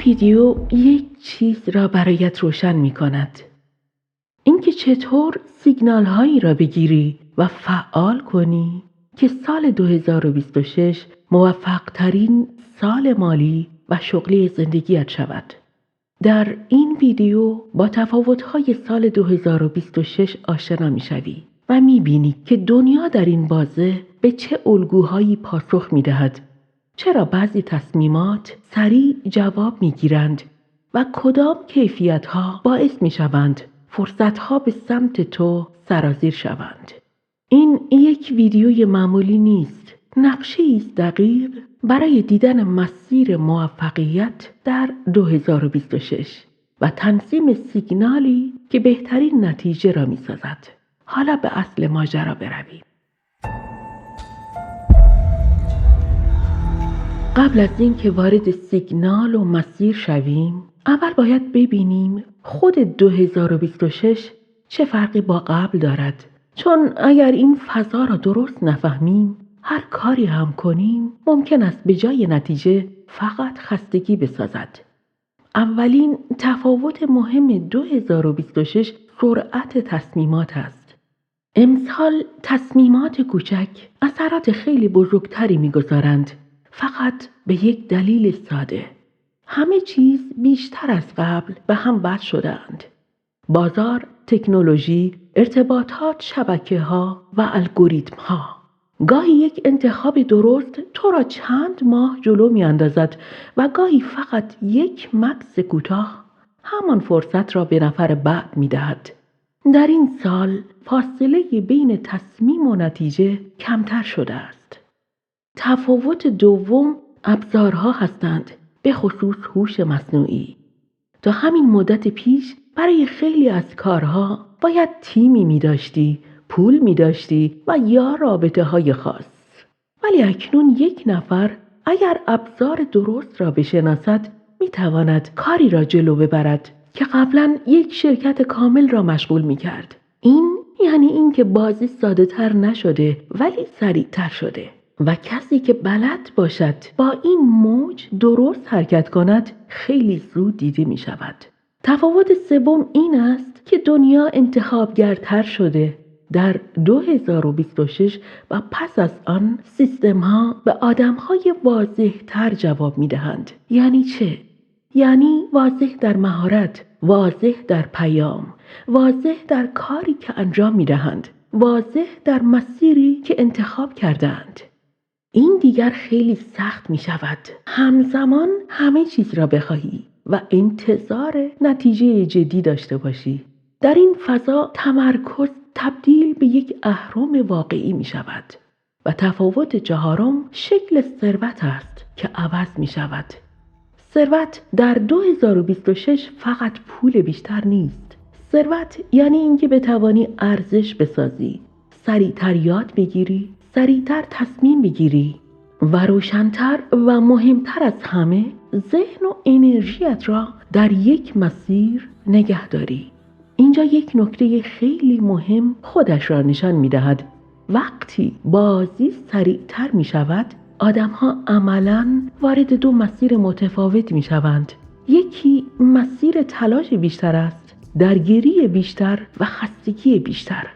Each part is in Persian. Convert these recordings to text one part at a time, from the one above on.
این ویدیو یک چیز را برایت روشن می کند. اینکه چطور سیگنال هایی را بگیری و فعال کنی که سال 2026 موفق ترین سال مالی و شغلی زندگیت شود. در این ویدیو با تفاوت‌های سال 2026 آشنا می‌شوی و می‌بینی که دنیا در این بازه به چه الگوهایی پاسخ می‌دهد، چرا بعضی تصمیمات سریع جواب می‌گیرند و کدام کیفیت‌ها باعث می‌شوند فرصت‌ها به سمت تو سرازیر شوند. این یک ویدیوی معمولی نیست، نقشه‌ای است دقیق برای دیدن مسیر موفقیت در 2026 و تنظیم سیگنالی که بهترین نتیجه را می‌سازد. حالا به اصل ماجرا برویم. قبل از اینکه وارد سیگنال و مسیر شویم، اول باید ببینیم خود 2026 چه فرقی با قبل دارد. چون اگر این فضا را درست نفهمیم، هر کاری هم کنیم ممکن است به جای نتیجه فقط خستگی بسازد. اولین تفاوت مهم 2026 سرعت تصمیمات است. امسال تصمیمات کوچک اثرات خیلی بزرگتری می‌گذارند، فقط به یک دلیل ساده. همه چیز بیشتر از قبل به هم وصل شده‌اند. بازار، تکنولوژی، ارتباطات، شبکه‌ها و الگوریتم‌ها. گاهی یک انتخاب درست تو را چند ماه جلو می‌اندازد و گاهی فقط یک مکث کوتاه همان فرصت را به نفر بعد می‌دهد. در این سال فاصله بین تصمیم و نتیجه کمتر شده است. تفاوت دوم ابزارها هستند، به خصوص هوش مصنوعی. تا همین مدت پیش برای خیلی از کارها باید تیمی می داشتی، پول می داشتی و یا رابطه های خاص. ولی اکنون یک نفر اگر ابزار درست را بشناسد می تواند کاری را جلو ببرد که قبلا یک شرکت کامل را مشغول می کرد. این یعنی اینکه بازی ساده تر نشده ولی سریع تر شده. و کسی که بلد باشد با این موج درست حرکت کند خیلی زود دیده می شود. تفاوت سوم این است که دنیا انتخابگرتر شده. در 2026 و پس از آن سیستم‌ها به آدم‌های واضح‌تر جواب می‌دهند. یعنی چه؟ یعنی واضح در مهارت، واضح در پیام، واضح در کاری که انجام می‌دهند، واضح در مسیری که انتخاب کردند. این دیگر خیلی سخت می شود. همزمان همه چیز را بخواهی و انتظار نتیجه جدی داشته باشی. در این فضا تمرکز تبدیل به یک اهرم واقعی می شود. و تفاوت چهارم شکل ثروت است که عوض می شود. ثروت در 2026 فقط پول بیشتر نیست. ثروت یعنی اینکه بتوانی ارزش بسازی، سریعتر یاد بگیری، سریعتر تصمیم بگیری و روشن‌تر و مهمتر از همه ذهن و انرژیت را در یک مسیر نگه داری. اینجا یک نکته خیلی مهم خودش را نشان می‌دهد. وقتی بازی سریعتر می‌شود، آدم‌ها عملاً وارد دو مسیر متفاوت می‌شوند. یکی مسیر تلاش بیشتر است، درگیری بیشتر و خستگی بیشتر.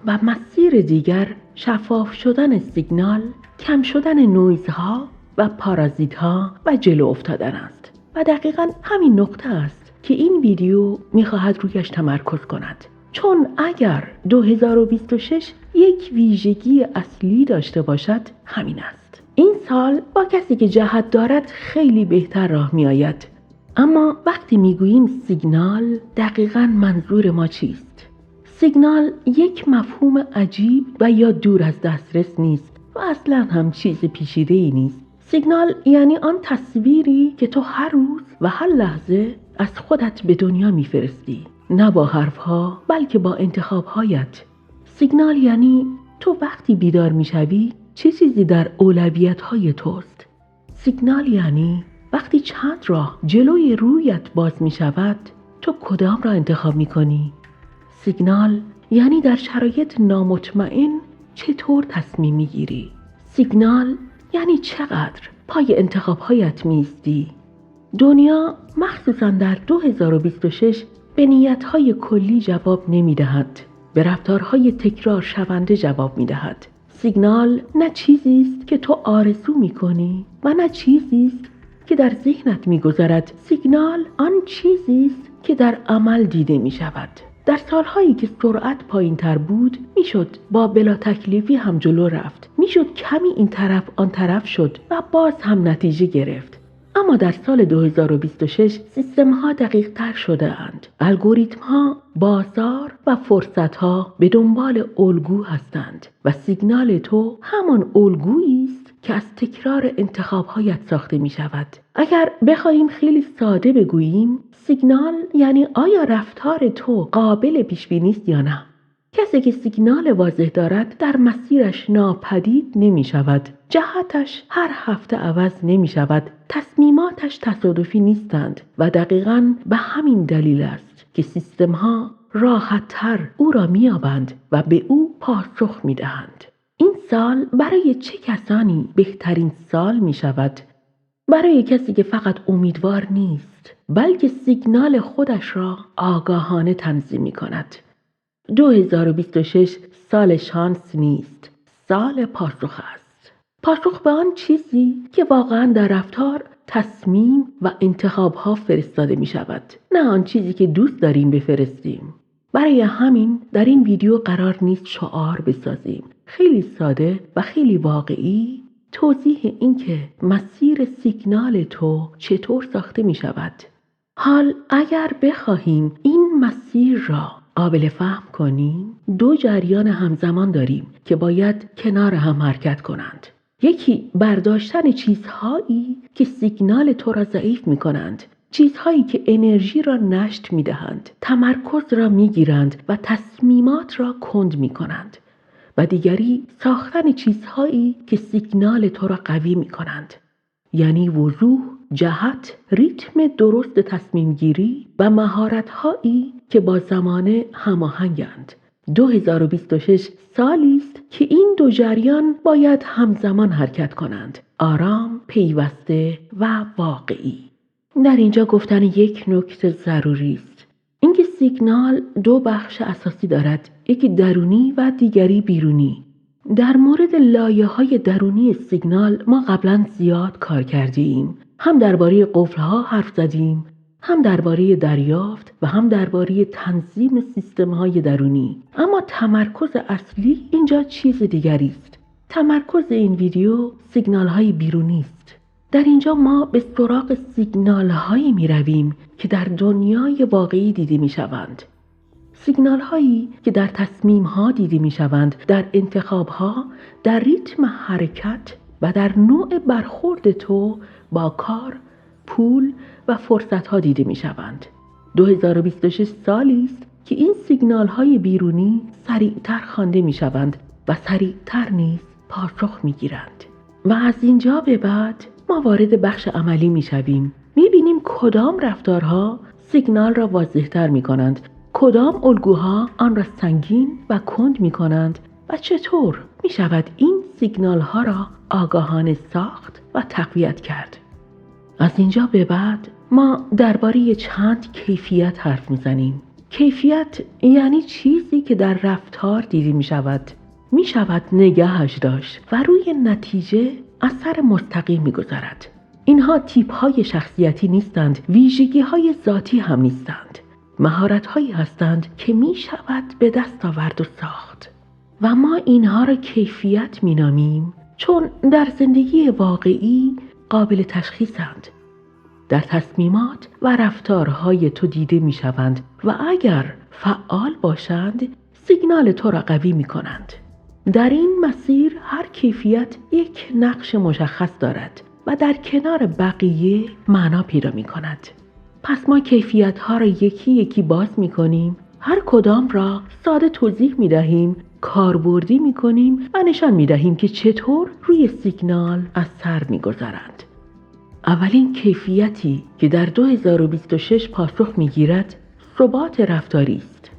و مسیر دیگر شفاف شدن سیگنال، کم شدن نویزها و پارازیتها و جلو افتادن است. و دقیقاً همین نقطه است که این ویدیو می‌خواهد رویش تمرکز کند. چون اگر 2026 یک ویژگی اصلی داشته باشد همین است. این سال با کسی که جهت دارد خیلی بهتر راه می‌آید. اما وقتی می‌گوییم سیگنال دقیقاً منظور ما چیست؟ سیگنال یک مفهوم عجیب و یا دور از دسترس نیست و اصلاً هم چیز پیچیده‌ای نیست. سیگنال یعنی آن تصویری که تو هر روز و هر لحظه از خودت به دنیا میفرستی، نه با حرفها بلکه با انتخابهایت. سیگنال یعنی تو وقتی بیدار میشوی چه چیزی در اولویت‌های توست. سیگنال یعنی وقتی چند راه جلوی رویت باز میشود تو کدام را انتخاب میکنی. سیگنال یعنی در شرایط نامطمئن چطور تصمیم میگیری. سیگنال یعنی چقدر پای انتخابهایت میستی. دنیا مخصوصاً در 2026 به نیت‌های کلی جواب نمی‌دهد. به رفتارهای تکرار شونده جواب می‌دهد. سیگنال نه چیزی است که تو آرزو می‌کنی و نه چیزی است که در ذهنت می‌گذرد. سیگنال آن چیزی است که در عمل دیده می‌شود. در سالهایی که سرعت پایین‌تر بود میشد با بلا تکلیفی هم جلو رفت. میشد کمی این طرف آن طرف شد و باز هم نتیجه گرفت. اما در سال 2026 سیستم‌ها دقیق‌تر شده اند. الگوریتم‌ها، بازار و فرصت‌ها به دنبال الگو هستند و سیگنال تو همان الگویی است که از تکرار انتخاب‌هایت ساخته می‌شود. اگر بخواهیم خیلی ساده بگوییم، سیگنال یعنی آیا رفتار تو قابل پیش‌بینی است یا نه. کسی که سیگنال واضح دارد در مسیرش ناپدید نمی شود. جهتش هر هفته عوض نمی شود. تصمیماتش تصادفی نیستند و دقیقاً به همین دلیل است که سیستم‌ها راحت‌تر او را می‌یابند و به او پاسخ می‌دهند. این سال برای چه کسانی بهترین سال می شود؟ برای کسی که فقط امیدوار نیست، بلکه سیگنال خودش را آگاهانه تنظیم می کند. 2026 سال شانس نیست، سال پاسخ است. پاسخ به آن چیزی که واقعا در رفتار، تصمیم و انتخاب‌ها فرستاده می شود، نه آن چیزی که دوست داریم بفرستیم. برای همین در این ویدیو قرار نیست شعار بسازیم. خیلی ساده و خیلی واقعی توضیح این که مسیر سیگنال تو چطور ساخته می شود. حال اگر بخواهیم این مسیر را قابل فهم کنیم، دو جریان همزمان داریم که باید کنار هم حرکت کنند. یکی برداشتن چیزهایی که سیگنال تو را ضعیف می کنند، چیزهایی که انرژی را نشت می دهند، تمرکز را می گیرند و تصمیمات را کند می کنند. و دیگری ساختن چیزهایی که سیگنال تو را قوی می کنند. یعنی وضوح، جهت، ریتم درست تصمیم گیری و مهارت‌هایی که با زمانه هماهنگند. 2026 سالی است که این دو جریان باید همزمان حرکت کنند. آرام، پیوسته و واقعی. در اینجا گفتن یک نکته ضروری است. اینکه سیگنال دو بخش اساسی دارد، یکی درونی و دیگری بیرونی. در مورد لایه‌های درونی سیگنال ما قبلا زیاد کار کردیم. هم درباره قفل‌ها حرف زدیم، هم درباره دریافت و هم درباره تنظیم سیستم‌های درونی. اما تمرکز اصلی اینجا چیز دیگری است. تمرکز این ویدیو سیگنال‌های بیرونی است. در اینجا ما به سراغ سیگنال‌هایی می‌رویم که در دنیای واقعی دیده می‌شوند. سیگنال‌هایی که در تصمیم‌ها دیده می‌شوند، در انتخاب‌ها، در ریتم حرکت و در نوع برخورد تو با کار، پول و فرصت‌ها دیده می‌شوند. 2026 سالی است که این سیگنال‌های بیرونی سریعتر خوانده می‌شوند و سریعتر نیز پاسخ می‌گیرند. و از اینجا به بعد ما وارد بخش عملی می‌شویم. می‌بینیم کدام رفتارها سیگنال را واضح‌تر می‌کنند، کدام الگوها آن را سنگین و کند می‌کنند و چطور می‌شود این سیگنال‌ها را آگاهانه ساخت و تقویت کرد. از اینجا به بعد ما درباره چند کیفیت حرف می‌زنیم. کیفیت یعنی چیزی که در رفتار دیده می‌شود نگهش داشت و روی نتیجه اثر مستقیم می‌گذارد. اینها تیپ‌های شخصیتی نیستند، ویژگی‌های ذاتی هم نیستند. مهارت‌هایی هستند که می‌شود به دست آورد و ساخت. و ما اینها را کیفیت می‌نامیم چون در زندگی واقعی قابل تشخیصند. در تصمیمات و رفتارهای تو دیده می‌شوند و اگر فعال باشند سیگنال تو را قوی می‌کنند. در این مسیر هر کیفیت یک نقش مشخص دارد و در کنار بقیه معنا پیدا می‌کند. پس ما کیفیت‌ها را یکی یکی باز می‌کنیم، هر کدام را ساده توضیح می‌دهیم، کاربردی می‌کنیم و نشان می‌دهیم که چطور روی سیگنال اثر می‌گذارند. اولین کیفیتی که در 2026 پاسخ می‌گیرد ثبات رفتاری است.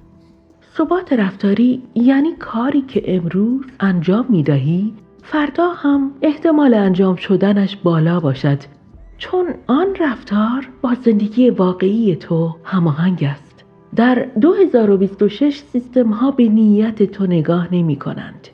ثبات رفتاری یعنی کاری که امروز انجام می‌دهی فردا هم احتمال انجام شدنش بالا باشد. چون آن رفتار با زندگی واقعی تو هماهنگ است. در 2026 سیستم ها به نیت تو نگاه نمی کنند.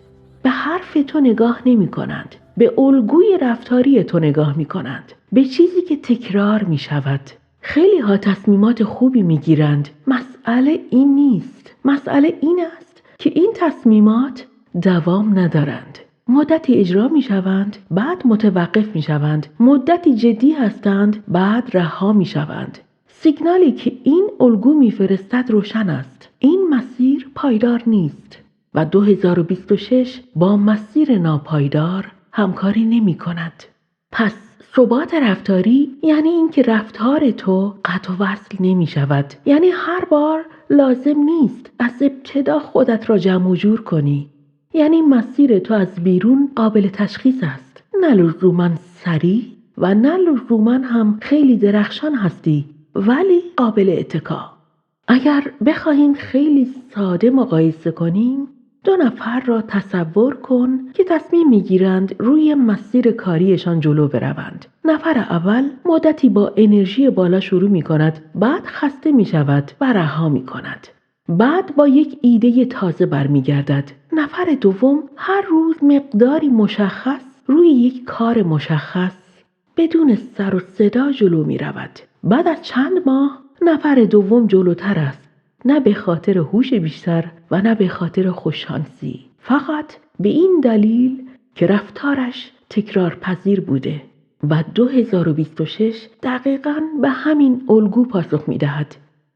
به حرف تو نگاه نمی کنند. به الگوی رفتاری تو نگاه می کنند. به چیزی که تکرار می شود. خیلی ها تصمیمات خوبی می گیرند. مسئله این نیست. مسئله این است که این تصمیمات دوام ندارند. مدتی اجرا می شوند، بعد متوقف می شوند. مدتی جدی هستند، بعد رها می شوند. سیگنالی که این الگو می فرستد روشن است. این مسیر پایدار نیست و 2026 با مسیر ناپایدار همکاری نمی کند. پس ثبات رفتاری یعنی اینکه رفتار تو قطع و وصل نمی شود. یعنی هر بار لازم نیست از ابتدا خودت را جمع و جور کنی. یعنی مسیر تو از بیرون قابل تشخیص است. نه لزوماً سریع و نه لزوماً هم خیلی درخشان هستی، ولی قابل اتکا. اگر بخواهیم خیلی ساده مقایسه کنیم، 2 نفر را تصور کن که تصمیم میگیرند روی مسیر کاریشان جلو بروند. نفر اول مدتی با انرژی بالا شروع می کند، بعد خسته می شود و رها می کند. بعد با یک ایده تازه برمیگردد. نفر دوم هر روز مقداری مشخص روی یک کار مشخص بدون سر و صدا جلو می رود. بعد از چند ماه نفر دوم جلوتر است. نه به خاطر هوش بیشتر و نه به خاطر خوششانسی. فقط به این دلیل که رفتارش تکرار پذیر بوده. و 2026 دقیقاً به همین الگو پاسخ می دهد.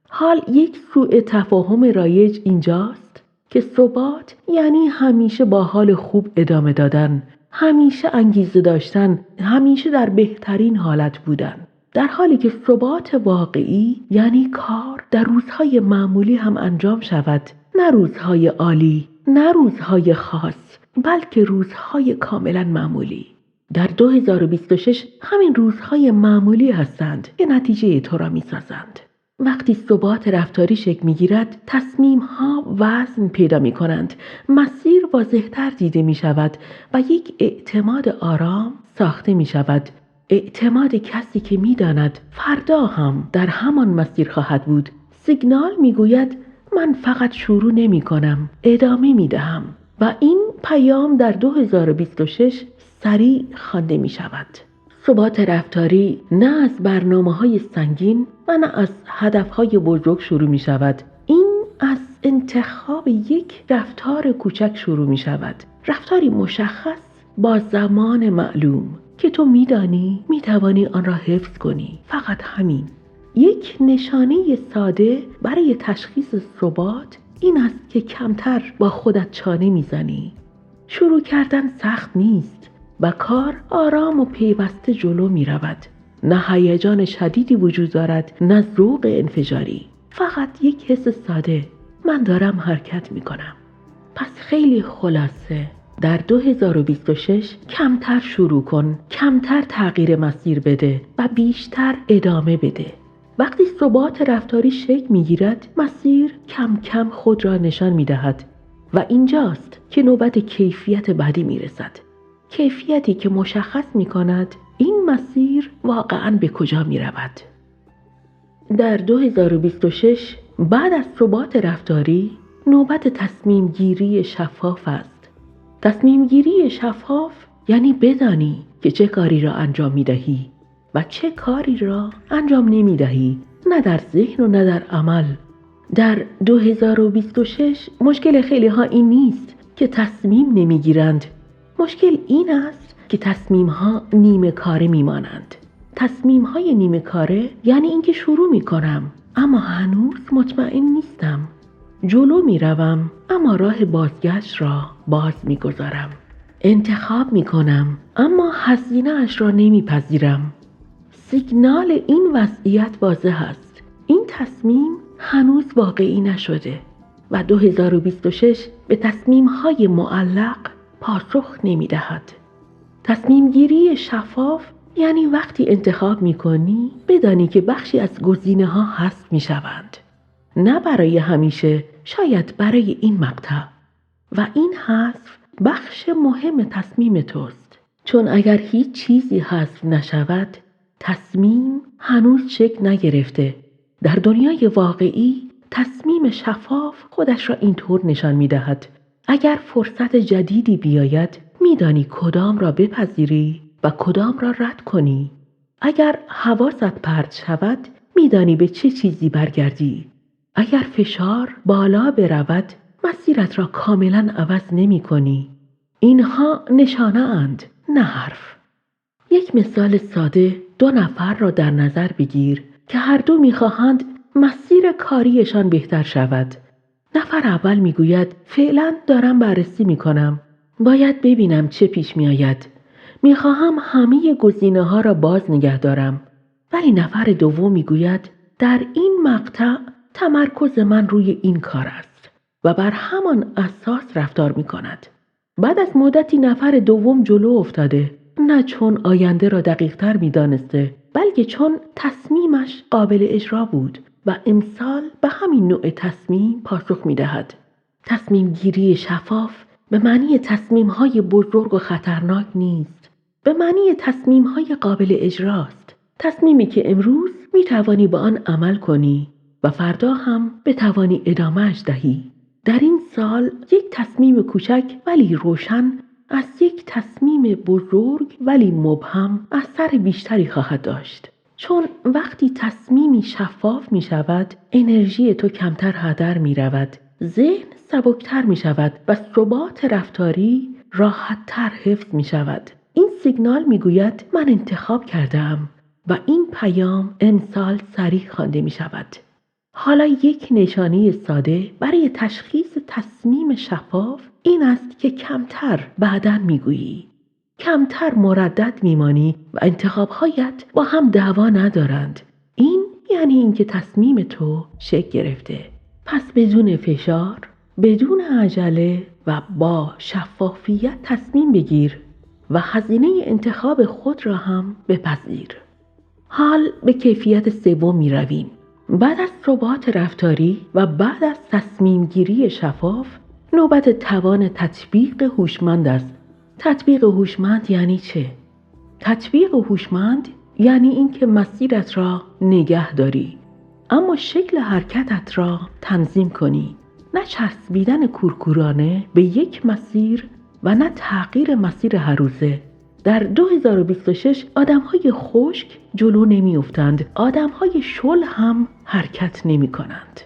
حال یک سوء تفاهم رایج اینجاست که ثبات یعنی همیشه با حال خوب ادامه دادن، همیشه انگیزه داشتن، همیشه در بهترین حالت بودن. در حالی که ثبات واقعی یعنی کار در روزهای معمولی هم انجام شود، نه روزهای عالی، نه روزهای خاص، بلکه روزهای کاملا معمولی. در 2026 همین روزهای معمولی هستند که نتیجه تو را می سازند. وقتی ثبات رفتاری شکل می گیرد، تصمیم ها وزن پیدا می کنند، مسیر واضح‌تر دیده می شود و یک اعتماد آرام ساخته می شود. اعتماد کسی که می داند فردا هم در همان مسیر خواهد بود. سیگنال می گوید من فقط شروع نمی کنم، ادامه می دهم. و این پیام در 2026 سریع خوانده می شود. ثبات رفتاری نه از برنامه‌های سنگین و نه از هدف‌های بزرگ شروع می شود. این از انتخاب یک رفتار کوچک شروع می شود. رفتاری مشخص با زمان معلوم که تو می‌دانی می‌توانی آن را حفظ کنی. فقط همین. یک نشانه ساده برای تشخیص ثبات این است که کمتر با خودت چانه می‌زنی. شروع کردن سخت نیست و کار آرام و پیوسته جلو می رود. نه هیجان شدیدی وجود دارد، نه ذوق انفجاری. فقط یک حس ساده، من دارم حرکت می کنم. پس خیلی خلاصه، در 2026 کمتر شروع کن، کمتر تغییر مسیر بده و بیشتر ادامه بده. وقتی ثبات رفتاری شکل می گیرد، مسیر کم کم خود را نشان می دهد و اینجاست که نوبت کیفیت بعدی می رسد. کیفیتی که مشخص می کند این مسیر واقعاً به کجا می رود. در 2026 بعد از ثبات رفتاری نوبت تصمیم گیری شفاف است. تصمیم گیری شفاف یعنی بدانی که چه کاری را انجام می دهی و چه کاری را انجام نمی دهی، نه در ذهن و نه در عمل. در 2026 مشکل خیلی ها این نیست که تصمیم نمی گیرند. مشکل این است که تصمیم ها نیمه کاره می مانند. تصمیم های نیمه کاره یعنی اینکه شروع می کنم اما هنوز مطمئن نیستم. جلو می روم اما راه بازگشت را باز می گذارم. انتخاب می کنم اما هزینه اش را نمی پذیرم. سیگنال این وضعیت واضح است. این تصمیم هنوز واقعی نشده و 2026 به تصمیم های معلق پاسخ نمی دهد. تصمیم گیری شفاف یعنی وقتی انتخاب می کنی بدانی که بخشی از گزینه ها حذف می شوند. نه برای همیشه، شاید برای این مقطع. و این حذف بخش مهم تصمیم توست. چون اگر هیچ چیزی حذف نشود تصمیم هنوز شکل نگرفته. در دنیای واقعی تصمیم شفاف خودش را اینطور نشان می‌دهد: اگر فرصت جدیدی بیاید، می‌دانی کدام را بپذیری و کدام را رد کنی. اگر حواست پرت شود، می‌دانی به چه چیزی برگردی. اگر فشار بالا برود، مسیرت را کاملاً عوض نمی‌کنی. اینها نشانه اند، نه حرف. یک مثال ساده: 2 نفر را در نظر بگیر که هر دو می‌خواهند مسیر کاریشان بهتر شود. نفر اول میگوید فعلا دارم بررسی میکنم. باید ببینم چه پیش میآید. میخواهم همه گزینه‌ها را باز نگه دارم. ولی نفر دوم میگوید در این مقطع تمرکز من روی این کار است و بر همان اساس رفتار میکند. بعد از مدتی نفر دوم جلو افتاده، نه چون آینده را دقیق‌تر میدانسته، بلکه چون تصمیمش قابل اجرا بود و امسال به همین نوع تصمیم پاسخ می‌دهد. تصمیم گیری شفاف به معنی تصمیم‌های بزرگ و خطرناک نیست. به معنی تصمیم‌های قابل اجراست. تصمیمی که امروز می‌توانی به آن عمل کنی و فردا هم بتوانی ادامه‌اش دهی. در این سال یک تصمیم کوچک ولی روشن از یک تصمیم بزرگ ولی مبهم اثر بیشتری خواهد داشت. چون وقتی تصمیمی شفاف می شود، انرژی تو کمتر هدر می رود، ذهن سبکتر می شود و ثبات رفتاری راحتتر حفظ می شود. این سیگنال می گوید من انتخاب کردم و این پیام امسال صریح خوانده می شود. حالا یک نشانه ساده برای تشخیص تصمیم شفاف این است که کمتر بعداً میگویی. کمتر مردد میمانی و انتخابهایت با هم دعوا ندارند. این یعنی اینکه تصمیم تو شکل گرفته. پس بدون فشار، بدون عجله و با شفافیت تصمیم بگیر و هزینه انتخاب خود را هم بپذیر. حال به کیفیت سوم می رویم. بعد از ثبات رفتاری و بعد از تصمیم گیری شفاف، نوبت توان تطبیق هوشمند است. تطبیق هوشمند یعنی چه؟ تطبیق هوشمند یعنی اینکه مسیرت را نگه داری، اما شکل حرکتت را تنظیم کنی. نه چسبیدن کورکورانه به یک مسیر و نه تغییر مسیر هر روزه. در 2026 آدم‌های خشک جلو نمی‌افتند، آدم‌های شل هم حرکت نمی‌کنند.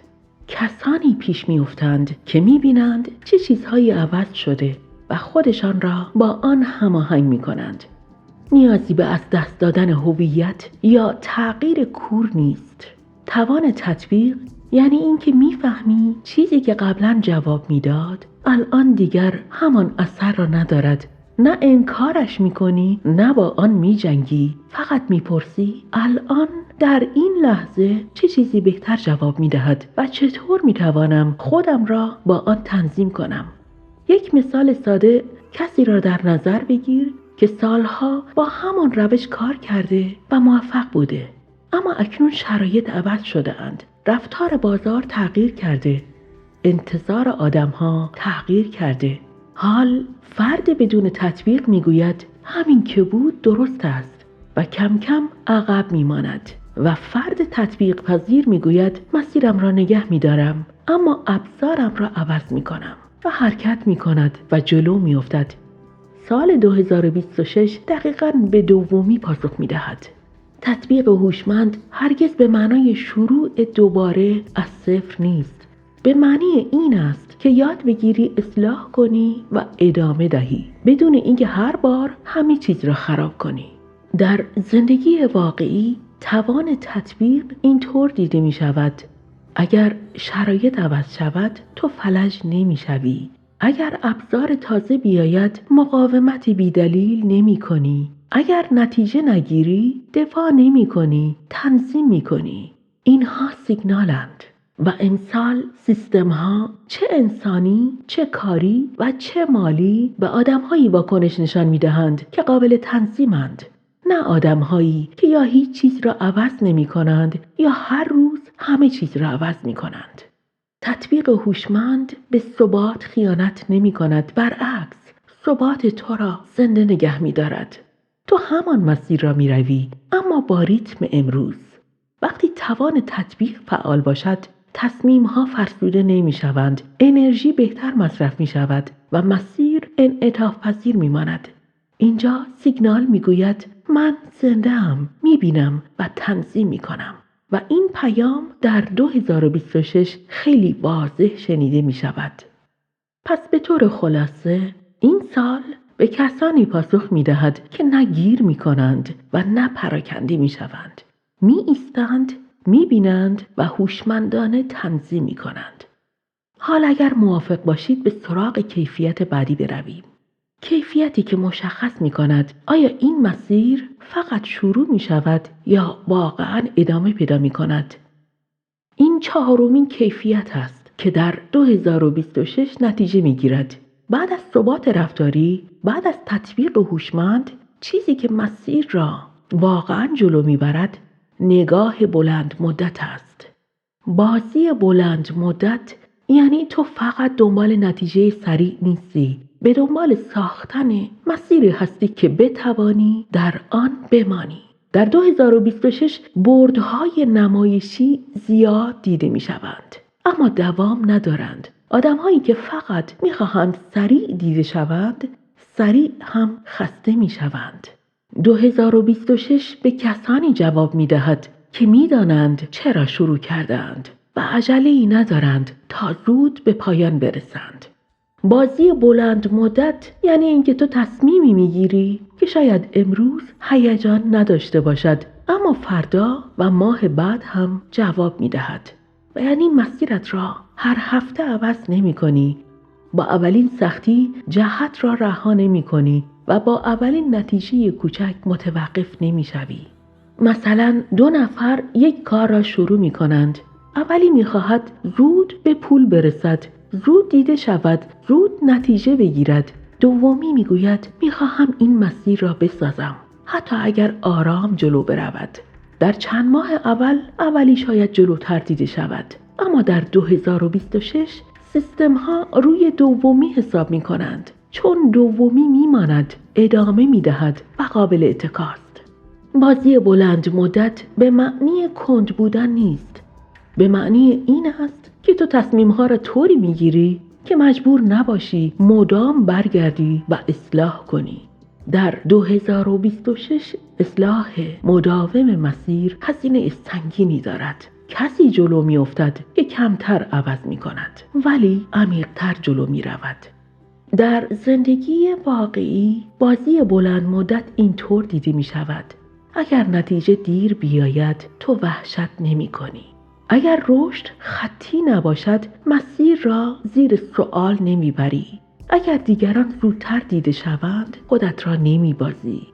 کسانی پیش می‌افتند که می‌بینند چه چیزهایی عوض شده و خودشان را با آن هماهنگ می‌کنند. نیازی به از دست دادن هویت یا تغییر کور نیست. توان تطبیق یعنی اینکه می‌فهمی چیزی که قبلاً جواب میداد الان دیگر همان اثر را ندارد. نه انکارش میکنی، نه با آن میجنگی، فقط میپرسی الان در این لحظه چه چیزی بهتر جواب میدهد و چطور میتوانم خودم را با آن تنظیم کنم. یک مثال ساده: کسی را در نظر بگیر که سالها با همان روش کار کرده و موفق بوده، اما اکنون شرایط عوض شده اند. رفتار بازار تغییر کرده، انتظار آدم‌ها تغییر کرده. حال فرد بدون تطبیق میگوید همین که بود درست است و کم کم عقب میماند و فرد تطبیق پذیر میگوید مسیرم را نگه میدارم اما ابزارم را عوض میکنم و حرکت میکند و جلو میافتد. سال 2026 دقیقاً به دومی پاسخ میدهد. تطبیق هوشمند هرگز به معنای شروع دوباره از صفر نیست. به معنی این است که یاد بگیری اصلاح کنی و ادامه دهی بدون اینکه هر بار همه چیز را خراب کنی. در زندگی واقعی توان تطبیق اینطور دیده می شود: اگر شرایط عوض شود تو فلج نمی شوی. اگر ابزار تازه بیاید مقاومت بیدلیل نمی کنی. اگر نتیجه نگیری دفاع نمی کنی، تنظیم می کنی. اینها سیگنالند و امسال سیستم‌ها چه انسانی، چه کاری و چه مالی به آدم‌هایی واکنش نشان می‌دهند که قابل تنظیمند، نه آدم‌هایی که یا هیچ چیز را عوض نمی‌کنند یا هر روز همه چیز را عوض می‌کنند. تطبیق هوشمند به ثبات خیانت نمی‌کند، برعکس ثبات تو را زنده نگه می‌دارد. تو همان مسیر را می روی، اما با ریتم امروز. وقتی توان تطبیق فعال باشد، تصمیم‌ها فرسوده نمی‌شوند، انرژی بهتر مصرف می‌شود و مسیر انعطاف پذیر می‌ماند. اینجا سیگنال می‌گوید من زنده‌ام، می‌بینم و تنظیم می‌کنم. و این پیام در 2026 خیلی واضح شنیده می‌شود. پس به طور خلاصه، این سال به کسانی پاسخ می‌دهد که نه گیر می‌کنند و نه پراکنده می‌شوند. ایستند، می‌بینند و هوشمندانه تنظیم می‌کنند. حال اگر موافق باشید به سراغ کیفیت بعدی برویم. کیفیتی که مشخص می‌کند آیا این مسیر فقط شروع می‌شود یا واقعاً ادامه پیدا می‌کند. این چهارمین کیفیت است که در 2026 نتیجه می‌گیرد. بعد از ثبات رفتاری، بعد از تطبیق هوشمند، چیزی که مسیر را واقعاً جلو می‌برد، نگاه بلند مدت است. بازی بلند مدت یعنی تو فقط دنبال نتیجه سریع نیستی، به دنبال ساختن مسیری هستی که بتوانی در آن بمانی. در 2026 بردهای نمایشی زیاد دیده می شوند، اما دوام ندارند. آدم‌هایی که فقط می‌خواهند سریع دیده شوند، سریع هم خسته می شوند. 2026 به کسانی جواب می دهد که می دانند چرا شروع کردند و عجله‌ای ندارند تا زود به پایان برسند. بازی بلند مدت یعنی اینکه تو تصمیمی میگیری که شاید امروز هیجان نداشته باشد، اما فردا و ماه بعد هم جواب می دهد. و یعنی مسیرت را هر هفته عوض نمی کنی. با اولین سختی جهت را رها نمی کنی و با اولین نتیجه کوچک متوقف نمی شوی. مثلا 2 نفر یک کار را شروع می کنند. اولی می خواهد زود به پول برسد، زود دیده شود، زود نتیجه بگیرد. دومی می گوید می خواهم این مسیر را بسازم، حتی اگر آرام جلو برود. در چند ماه اولی شاید جلوتر دیده شود، اما در 2026 سیستم ها روی دومی حساب می کنند، چون دومی می ماند، ادامه می دهد و قابل اتکاست. بازی بلند مدت به معنی کند بودن نیست. به معنی این است که تو تصمیم‌ها را طوری می‌گیری که مجبور نباشی مدام برگردی و اصلاح کنی. در 2026 اصلاح مداوم مسیر هزینه سنگینی دارد. کسی جلو می‌افتد که کمتر عوض می‌کند، ولی عمیق‌تر جلو می‌رود. در زندگی واقعی بازی بلند مدت اینطور دیده می‌شود. اگر نتیجه دیر بیاید تو وحشت نمی‌کنی. اگر رشد خطی نباشد مسیر را زیر سوال نمیبری. اگر دیگران زودتر دیده شوند خودت را نمیبازی.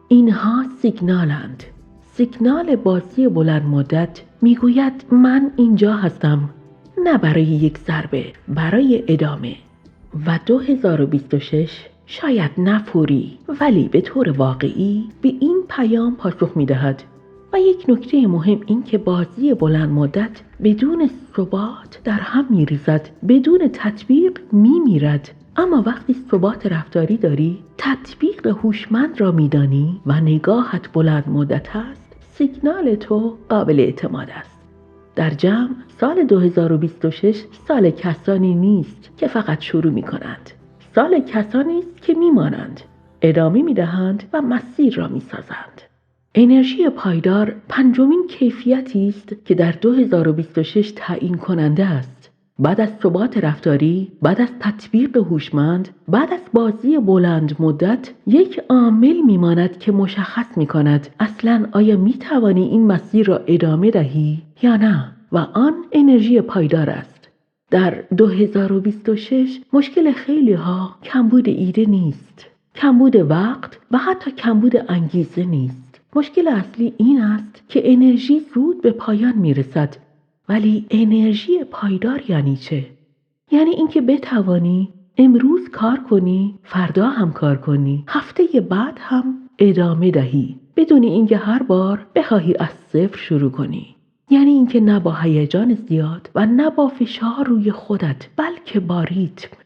اینها سیگنالند. سیگنال بازی بلند مدت میگوید من اینجا هستم، نه برای یک ضربه، برای ادامه. و 2026 شاید نفوری ولی به طور واقعی به این پیام پاسخ میدهد. و یک نکته مهم این که بازی بلند مدت بدون ثبات در هم میریزد، بدون تطبیق میمیرد. اما وقتی ثبات رفتاری داری، تطبیق هوشمند را میدانی و نگاهت بلند مدت است، سیگنال تو قابل اعتماد است. در جمع سال 2026 سال کسانی نیست که فقط شروع میکنند. سال کسانی است که میمانند، ادامه میدهند و مسیر را میسازند. انرژی پایدار پنجمین کیفیتی است که در 2026 تعیین کننده است. بعد از ثبات رفتاری، بعد از تطبیق هوشمند، بعد از بازی بلند مدت، یک عامل میماند که مشخص میکند اصلاً آیا میتوانی این مسیر را ادامه دهی یا نه، و آن انرژی پایدار است. در 2026 مشکل خیلی ها کمبود ایده نیست، کمبود وقت و حتی کمبود انگیزه نیست. مشکل اصلی این است که انرژی زود به پایان میرسد. ولی انرژی پایدار یعنی چه؟ یعنی اینکه بتوانی امروز کار کنی، فردا هم کار کنی، هفته بعد هم ادامه دهی، بدون اینکه هر بار بخواهی از صفر شروع کنی. یعنی اینکه نه با هیجان زیاد و نه با فشار روی خودت، بلکه با ریتم.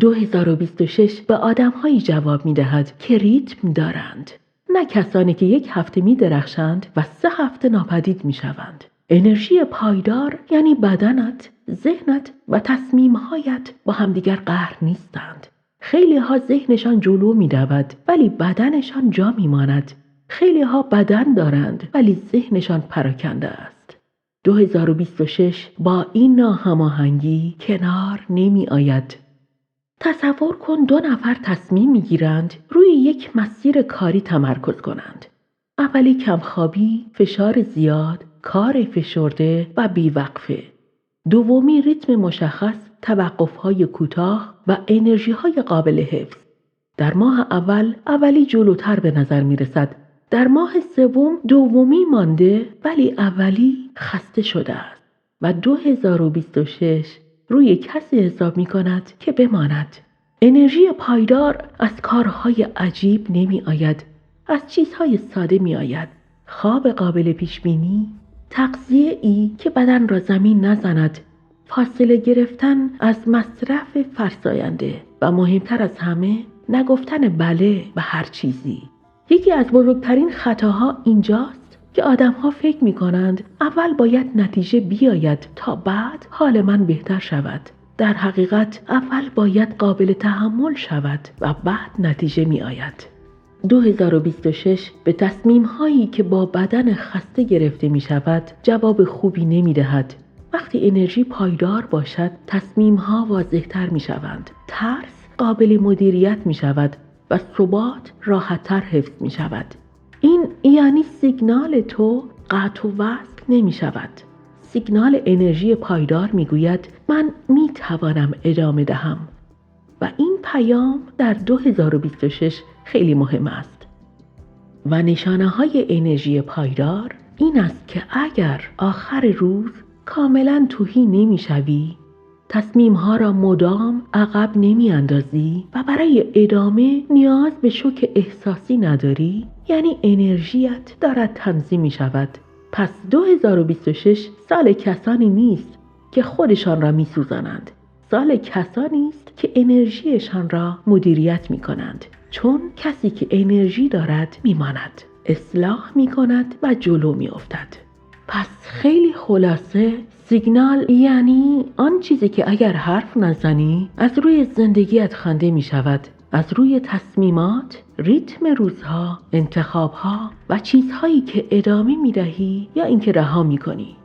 2026 به آدم‌هایی جواب می‌دهد که ریتم دارند، نه کسانی که 1 هفته می درخشند و 3 هفته ناپدید می شوند. انرژی پایدار یعنی بدنت، ذهنت و تصمیمهایت با همدیگر قهر نیستند. خیلی ها ذهنشان جلو می رود ولی بدنشان جا می ماند. خیلی ها بدن دارند ولی ذهنشان پراکنده است. 2026 با این ناهماهنگی کنار نمی آید. تصور کن 2 نفر تصمیم می گیرند روی یک مسیر کاری تمرکز کنند. اولی کمخوابی، فشار زیاد، کار فشرده و بیوقفه. دومی ریتم مشخص، توقف‌های کوتاه و انرژی‌های قابل حفظ. در ماه اول اولی جلوتر به نظر می رسد. در ماه سوم دومی مانده ولی اولی خسته شده است و 2026 روی کسی حساب می کند که بماند. انرژی پایدار از کارهای عجیب نمی آید. از چیزهای ساده می آید. خواب قابل پیش بینی، تغذیه ای که بدن را زمین نزند، فاصله گرفتن از مصرف فرساینده و مهمتر از همه نگفتن بله به هر چیزی. یکی از بزرگترین خطاها اینجاست که آدم‌ها فکر می‌کنند اول باید نتیجه بیاید تا بعد حال من بهتر شود. در حقیقت اول باید قابل تحمل شود و بعد نتیجه می‌آید. 2026 به تصمیم‌هایی که با بدن خسته گرفته می‌شود جواب خوبی نمی‌دهد. وقتی انرژی پایدار باشد تصمیم‌ها واضح‌تر می‌شوند. ترس قابل مدیریت می‌شود و ثبات راحت‌تر حفظ می‌شود. این یعنی سیگنال تو قطع و وصل نمی‌شود. سیگنال انرژی پایدار می‌گوید من می‌توانم ادامه دهم. و این پیام در 2026 خیلی مهم است. و نشانه‌های انرژی پایدار این است که اگر آخر روز کاملا تهی نمی‌شوی، تصمیم‌ها را مدام عقب نمی‌اندازی و برای ادامه نیاز به شوک احساسی نداری، یعنی انرژیت دارد تنظیم می‌شود. پس 2026 سال کسانی نیست که خودشان را می‌سوزانند. سال کسانی است که انرژیشان را مدیریت می‌کنند. چون کسی که انرژی دارد می‌ماند، اصلاح می‌کند و جلو می‌افتد. پس خیلی خلاصه سیگنال یعنی آن چیزی که اگر حرف نزنی از روی زندگیت خوانده می شود، از روی تصمیمات، ریتم روزها، انتخابها و چیزهایی که ادامه می دهی یا اینکه رها می کنی.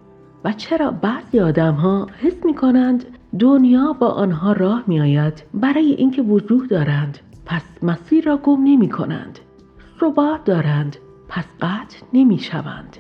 و چرا بعضی آدم‌ها حس می کنند دنیا با آنها راه می آید؟ برای اینکه وضوح دارند پس مسیر را گم نمی کنند، ثبات دارند پس قطع نمی شوند،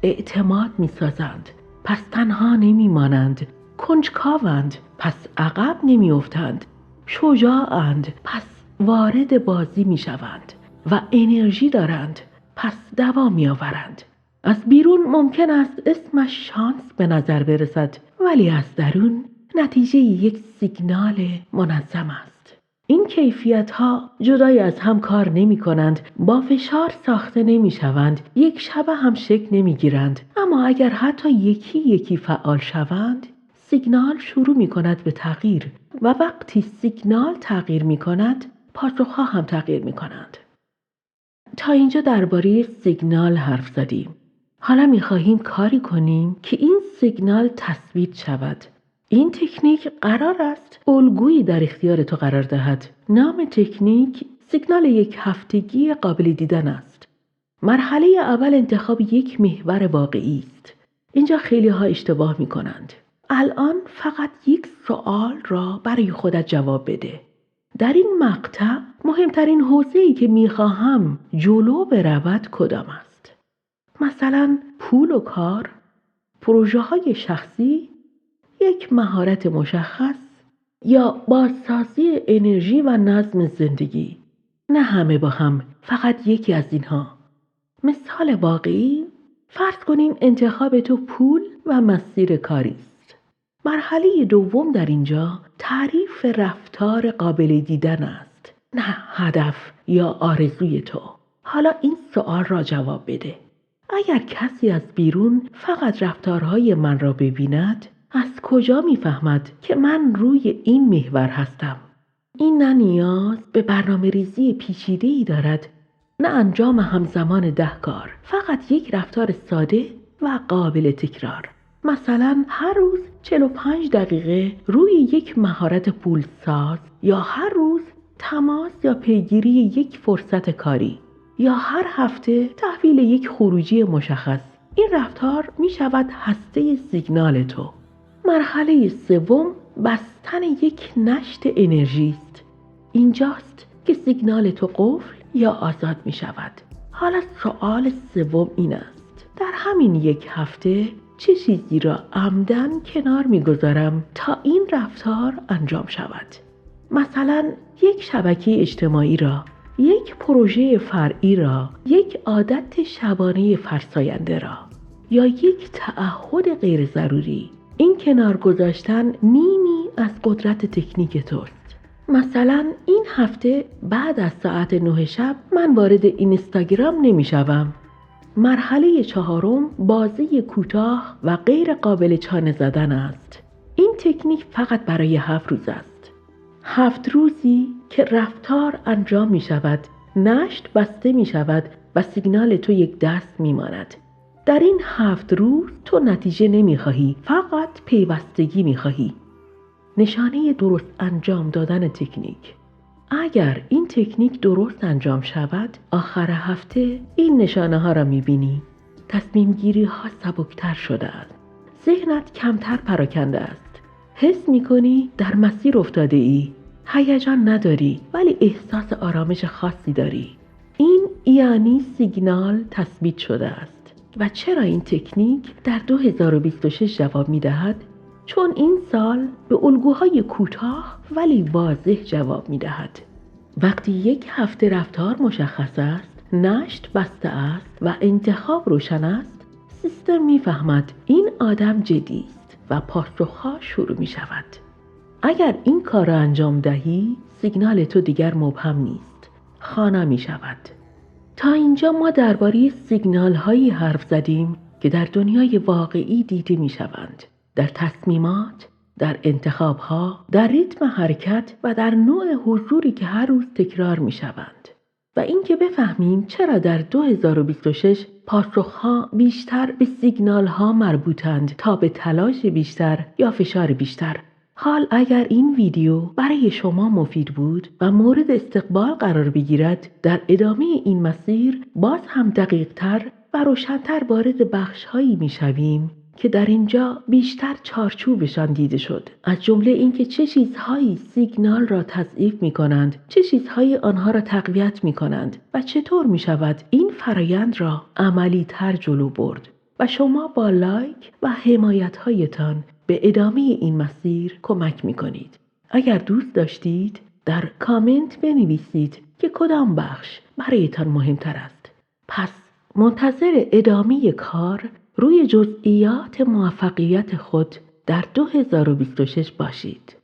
اعتماد می سازند پس تنها نمی مانند، کنجکاوند پس عقب نمی افتند، شجاعند پس وارد بازی می شوند و انرژی دارند پس دوام می آورند. از بیرون ممکن است اسمش شانس به نظر برسد ولی از درون نتیجه یک سیگنال منظم است. این کیفیت ها جدای از هم کار نمی کنند، با فشار ساخته نمی شوند، یک شبه هم شکل نمی گیرند. اما اگر حتی یکی یکی فعال شوند، سیگنال شروع می کند به تغییر و وقتی سیگنال تغییر می کند، پاسخها هم تغییر می کنند. تا اینجا درباره سیگنال حرف زدیم. حالا می خواهیم کاری کنیم که این سیگنال تثبیت شود. این تکنیک قرار است الگویی در اختیار تو قرار دهد. نام تکنیک سیگنال 1 هفتگی قابل دیدن است. مرحله اول انتخاب یک محور واقعی است. اینجا خیلی ها اشتباه می کنند. الان فقط یک سوال را برای خودت جواب بده. در این مقطع مهمترین حوزه‌ای که می خواهم جلو برود کدام است؟ مثلا پول و کار، پروژه های شخصی، یک مهارت مشخص یا بازسازی انرژی و نظم زندگی؟ نه همه با هم، فقط یکی از اینها. مثال واقعی، فرض کنیم انتخاب تو پول و مسیر کاری است. مرحله دوم در اینجا تعریف رفتار قابل دیدن است، نه هدف یا آرزوی تو. حالا این سوال را جواب بده. اگر کسی از بیرون فقط رفتارهای من را ببیند، از کجا می‌فهمد که من روی این محور هستم؟ این نه نیاز به برنامه ریزی پیچیده‌ای دارد، نه انجام همزمان 10 کار، فقط یک رفتار ساده و قابل تکرار. مثلا هر روز 45 دقیقه روی یک مهارت پولساز، یا هر روز تماس یا پیگیری یک فرصت کاری، یا هر هفته تحویل یک خروجی مشخص. این رفتار می شود هسته سیگنال تو. مرحله سوم بستن یک نشت انرژی است. اینجاست که سیگنال تو قفل یا آزاد می شود. حالا سوال سوم این است: در همین یک هفته چه چیزی را عمدن کنار می گذارم تا این رفتار انجام شود؟ مثلا یک شبکه اجتماعی را، یک پروژه فرعی را، یک عادت شبانه فرساینده را، یا یک تعهد غیر ضروری. این کنار گذاشتن نیمی از قدرت تکنیک توست. مثلا این هفته بعد از ساعت 9 شب من وارد اینستاگرام نمی شوم. مرحله چهارم بازی کوتاه و غیر قابل چانه زدن است. این تکنیک فقط برای 7 روز است. 7 روزی که رفتار انجام می شود، نشت بسته می شود و سیگنال تو یک دست می ماند. در این 7 روز تو نتیجه نمی خواهی، فقط پیوستگی می خواهی. نشانه درست انجام دادن تکنیک: اگر این تکنیک درست انجام شود، آخر هفته این نشانه ها را می بینی. تصمیم گیری ها سبکتر شده است. ذهنت کمتر پراکنده است. حس می کنی در مسیر افتاده ای. هیجان نداری ولی احساس آرامش خاصی داری. این یعنی سیگنال تثبیت شده است. و چرا این تکنیک در 2026 جواب می دهد؟ چون این سال به الگوهای کوتاه ولی واضح جواب می دهد. وقتی یک هفته رفتار مشخص است، نشت بسته است و انتخاب روشن است، سیستم می فهمد این آدم جدی است و پاسخها شروع می شود. اگر این کار را انجام دهی، سیگنال تو دیگر مبهم نیست، خوانا می شود. تا اینجا ما درباره سیگنال هایی حرف زدیم که در دنیای واقعی دیده می شوند. در تصمیمات، در انتخاب ها، در ریتم حرکت و در نوع حضوری که هر روز تکرار می شوند. و اینکه بفهمیم چرا در 2026 پاسخها بیشتر به سیگنال ها مربوطند تا به تلاش بیشتر یا فشار بیشتر. حال اگر این ویدیو برای شما مفید بود و مورد استقبال قرار بگیرد، در ادامه این مسیر باز هم دقیق‌تر و روشن‌تر وارد بخش‌هایی می‌شویم که در اینجا بیشتر چارچوبشان دیده شد، از جمله اینکه چه چیزهایی سیگنال را تضعیف می‌کنند، چه چیزهایی آنها را تقویت می‌کنند و چطور می‌شود این فرایند را عملی‌تر جلو برد. و شما با لایک و حمایت‌هایتان به ادامه این مسیر کمک می‌کنید. اگر دوست داشتید در کامنت بنویسید که کدام بخش برایتان مهمتر است. پس منتظر ادامه کار روی جزئیات موفقیت خود در 2026 باشید.